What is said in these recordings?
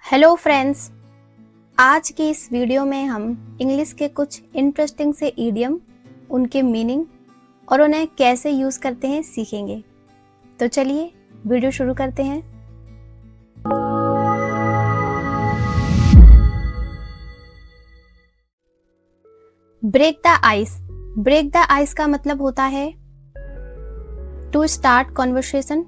Hello friends, आज की इस वीडियो में हम इंग्लिश के कुछ इंटरेस्टिंग से इडियम, उनके मीनिंग और उन्हें कैसे यूज करते हैं सीखेंगे। तो चलिए वीडियो शुरू करते हैं। Break the ice. Break the ice का मतलब होता है टू स्टार्ट कॉन्वर्सेशन,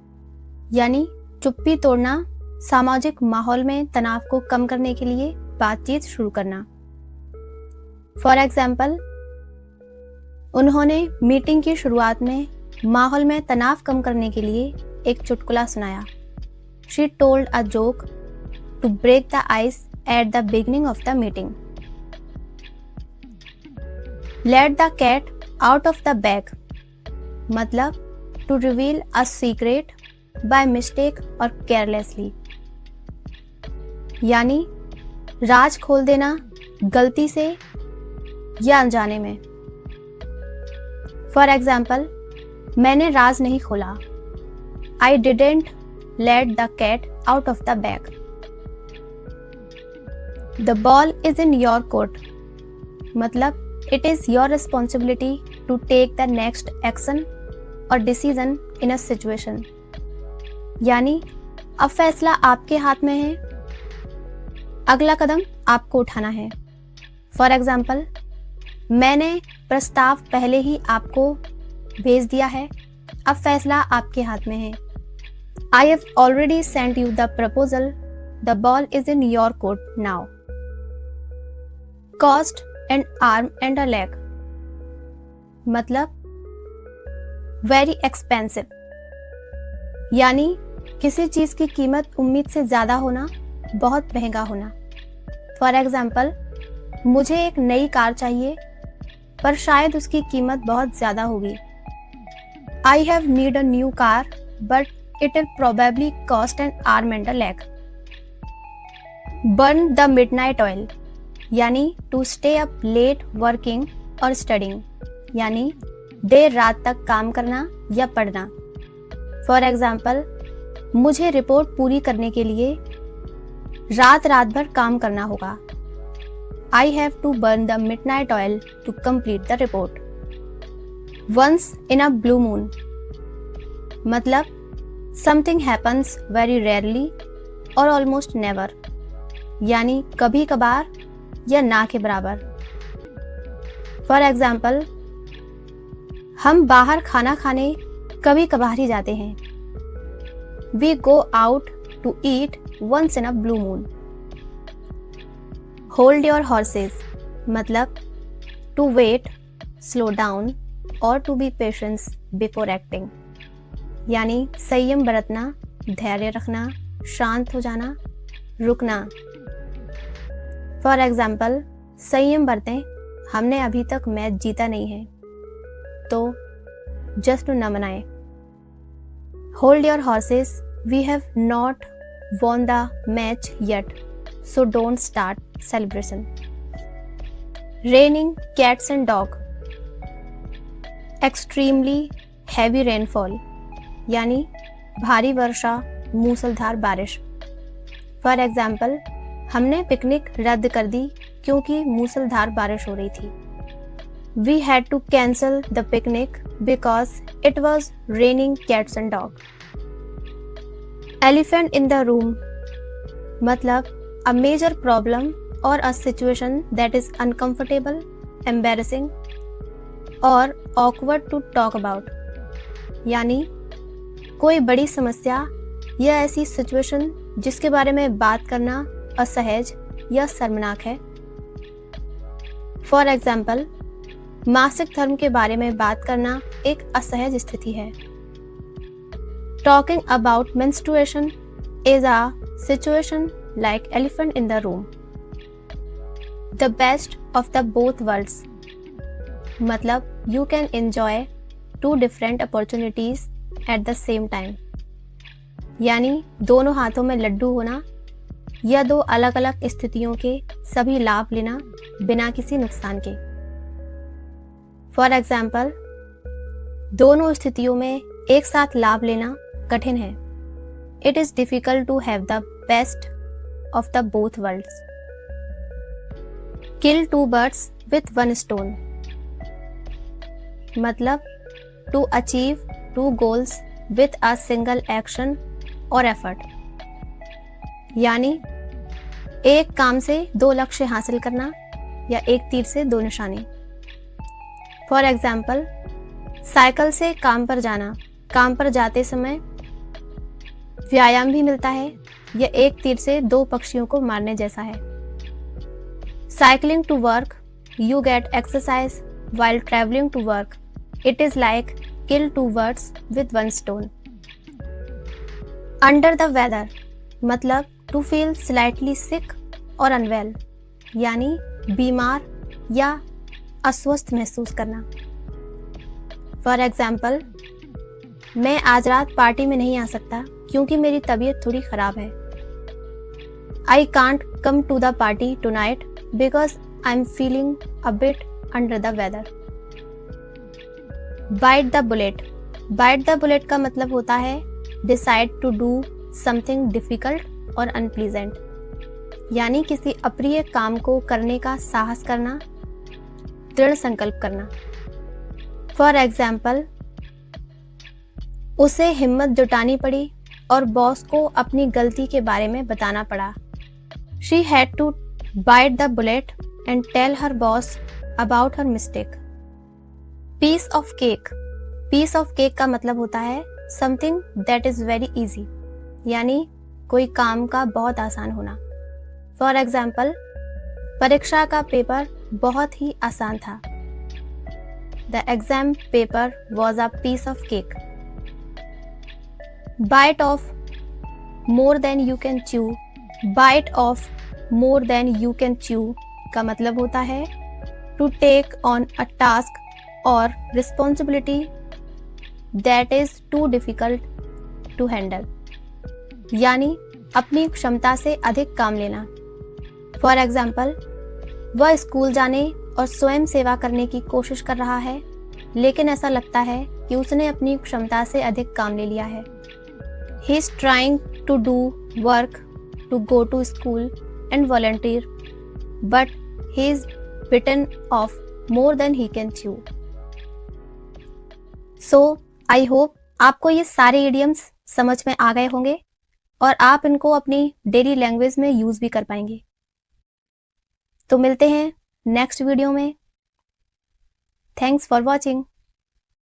यानी चुप्पी तोड़ना, सामाजिक माहौल में तनाव को कम करने के लिए बातचीत शुरू करना। फॉर एग्जाम्पल, उन्होंने मीटिंग की शुरुआत में माहौल में तनाव कम करने के लिए एक चुटकुला सुनाया। She told a joke to break the ice at the beginning of the meeting. Let the cat out of the bag, मतलब to reveal a secret by mistake और केयरलेसली, यानी राज खोल देना गलती से या अनजाने में। फॉर एग्जाम्पल, मैंने राज नहीं खोला। I didn't let the cat out of the bag. The ball is in your court, मतलब it is your responsibility to take the next action और डिसीजन इन अ सिचुएशन, यानी अब फैसला आपके हाथ में है, अगला कदम आपको उठाना है। फॉर एग्जाम्पल, मैंने प्रस्ताव पहले ही आपको भेज दिया है, अब फैसला आपके हाथ में है। I have already sent you the proposal, the ball is in your court now. Cost an arm and a leg, मतलब वेरी एक्सपेंसिव, यानी किसी चीज की कीमत उम्मीद से ज्यादा होना, बहुत महंगा होना। फॉर एग्जाम्पल, मुझे एक नई कार चाहिए पर शायद उसकी कीमत बहुत ज्यादा होगी। I have need a new car but it will probably cost an arm and a leg. Burn the midnight oil, यानी to stay up late working और स्टडिंग, यानी देर रात तक काम करना या पढ़ना। फॉर एग्जाम्पल, मुझे रिपोर्ट पूरी करने के लिए रात भर काम करना होगा। I have to burn the midnight oil to complete the report. Once in a blue moon, मतलब समथिंग हैपन्स वेरी रेयरली और ऑलमोस्ट नेवर, यानी कभी कभार या ना के बराबर। फॉर एग्जाम्पल, हम बाहर खाना खाने कभी कभार ही जाते हैं। We go out to eat once in a blue moon. Hold your horses, मतलब to wait, slow down or to be patient before acting, यानी संयम बरतना, धैर्य रखना, शांत हो जाना, रुकना। फॉर एग्जाम्पल, संयम बरतें, हमने अभी तक मैच जीता नहीं है, तो जस्ट न मनाएं। Hold your horses, we have not won the match yet, so don't start celebration. Raining cats and dog, extremely heavy rainfall, यानी भारी वर्षा, मूसलधार बारिश। फॉर एग्जाम्पल, हमने पिकनिक रद्द कर दी क्योंकि मूसलधार बारिश हो रही थी। We had to cancel the picnic because it was raining cats and dog. Elephant in the room, मतलब अ मेजर प्रॉब्लम और a situation that is uncomfortable, embarrassing और ऑकवर्ड टू टॉक अबाउट, यानी कोई बड़ी समस्या या ऐसी सिचुएशन जिसके बारे में बात करना असहज या शर्मनाक है। फॉर एग्जाम्पल, मासिक धर्म के बारे में बात करना एक असहज स्थिति है। Talking about menstruation is a situation like elephant in the room. The best of the both worlds, मतलब you can enjoy two different opportunities at the same time, यानी दोनों हाथों में लड्डू होना या दो अलग अलग स्थितियों के सभी लाभ लेना बिना किसी नुकसान के। फॉर एग्जाम्पल, दोनों स्थितियों में एक साथ लाभ लेना कठिन है। It is difficult to have the best of the both worlds. Kill two birds with one stone. मतलब to achieve two goals with a single action or effort. यानी एक काम से दो लक्ष्य हासिल करना या एक तीर से दो निशाने. फॉर एग्जाम्पल, साइकिल से काम पर जाना, काम पर जाते समय व्यायाम भी मिलता है, यह एक तीर से दो पक्षियों को मारने जैसा है. Cycling to work, you get exercise while traveling to work. It is like kill two birds with one stone. Under the weather मतलब to feel slightly sick or unwell, यानी बीमार या अस्वस्थ महसूस करना. फॉर एग्जाम्पल, मैं आज रात पार्टी में नहीं आ सकता क्योंकि मेरी तबीयत थोड़ी खराब है. I can't come to the party tonight because I'm feeling a bit under the weather. Bite the bullet. Bite the bullet का मतलब होता है decide to do something difficult or unpleasant, यानी किसी अप्रिय काम को करने का साहस करना, दृढ़ संकल्प करना. फॉर एग्जाम्पल, उसे हिम्मत जुटानी पड़ी और बॉस को अपनी गलती के बारे में बताना पड़ा. She had to bite the bullet and tell her boss about her mistake. Piece of cake. Piece of cake का मतलब होता है something that is very easy, यानी कोई काम का बहुत आसान होना. फॉर एग्जाम्पल, परीक्षा का पेपर बहुत ही आसान था. The exam paper was a piece of cake. Bite off more than you can chew. Bite off more than you can chew का मतलब होता है to take on a task or responsibility that is too difficult to handle, यानी अपनी क्षमता से अधिक काम लेना. फॉर एग्जाम्पल, वह स्कूल जाने और स्वयं सेवा करने की कोशिश कर रहा है, लेकिन ऐसा लगता है कि उसने अपनी क्षमता से अधिक काम ले लिया है. He is trying to do work to go to school and volunteer, but he is bitten off more than he can chew. So, I hope आपको ये सारे idioms समझ में आ गए होंगे और आप इनको अपनी डेली लैंग्वेज में यूज भी कर पाएंगे. तो मिलते हैं नेक्स्ट वीडियो में. Thanks for watching.